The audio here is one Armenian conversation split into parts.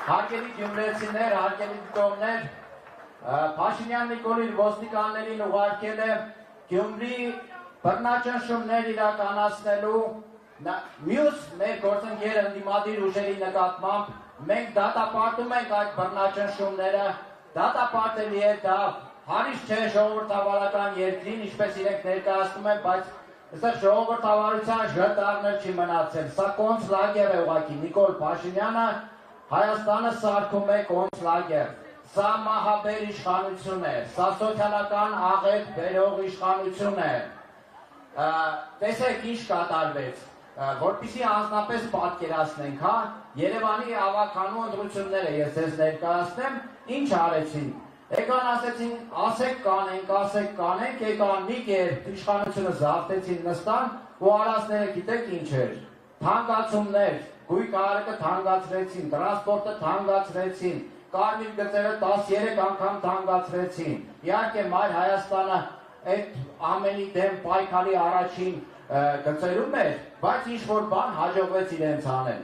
Հարգելի գյումրեցիներ, հարգելի դիտողներ, Փաշինյան Նիկոլին ոստիկաններին ուղարկել է Գյումրի բռնաճնշումներ իրականացնելու մյուս մեր գործընկեր ընդդիմադիր ուժերի նկատմամբ մենք դատապարտում ենք այդ բռնաճնշումները, դատապարտելի է դա հարիշ չէ ժողովրդավարական երկրին, ինչպես իրենք ներկայացնում են, բայց այստեղ ժողովրդավարության ժտարներ չի մնացել, սա կոնցլագեր է ուղղակի, Նիկոլ Փաշինյանը Հայաստանը սարքում է կոնցլագեր, սա մահաբեր իշխանություն է, սա սոցիալական աղետ բերող իշխանություն է, տեսեք ինչ կատարվեց, որպեսզի անձնապես պատկերացնենք, Երևանի ավականու ընտրությունները ես ձեզ ներկայացնեմ, ինչ արեցին, եկան ասեցին, ասեք կանենք, եկան մի կերպ իշխանությունը զավթեցին նստան ու արածները գիտեք ինչ էր, թանկացումներ, գույք արակը թանկացրեցին, տրանսպորտը թանկացրեցին, կարմիր գծերը 13 անգամ թանկացրեցին, իհարկե Մայր Հայաստանը այդ ամենի դեմ պայքարի առաջին գծերում էր, բայց ինչ-որ բան հաջողվեց իրենց անել։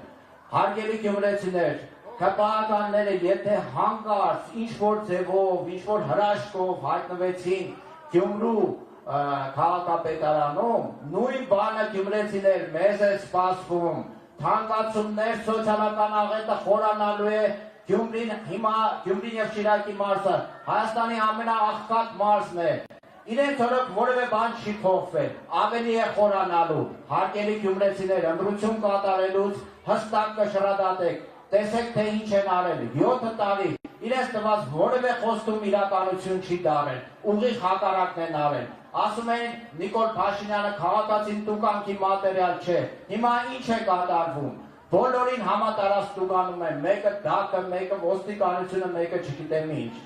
Հարգելի գյումրեցիներ, քպահականները եթե հանկարծ ինչ-որ ձևով, ինչ-որ հրաշքով հայտնվեցին Գյումրու քաղաքապետարանում, նույն բանը գյումրեցիներ մեզ է սպասվում, թանկացումներ, սոցիալական աղետը խորանալու է, Գյումրին հիմա Գյումրին և Շիրակի մարզը Հայաստանի ամենաաղքատ մարզն է, իրենց օրոք որևէ բան չի փոխվել, ավելի է խորանալու, հարգելի գյումրեցիներ, ընտրություն կատարելուց հստակ կշռադատեք, տեսեք թե ինչ են արել, 7 տարի, իրենց տված որևէ խոստում իրականություն չի դարել, ուղիղ հակառակն են արել, ասում են Նիկոլ Փաշինյանը քաղաքացին տուգանքի մատերիալ չէ, հիմա ինչ է կատարվում, բոլորին համատարած տուգանում են, մեկը դակը, մեկը ոստիկանությունը, մեկը չգիտեմ ինչ։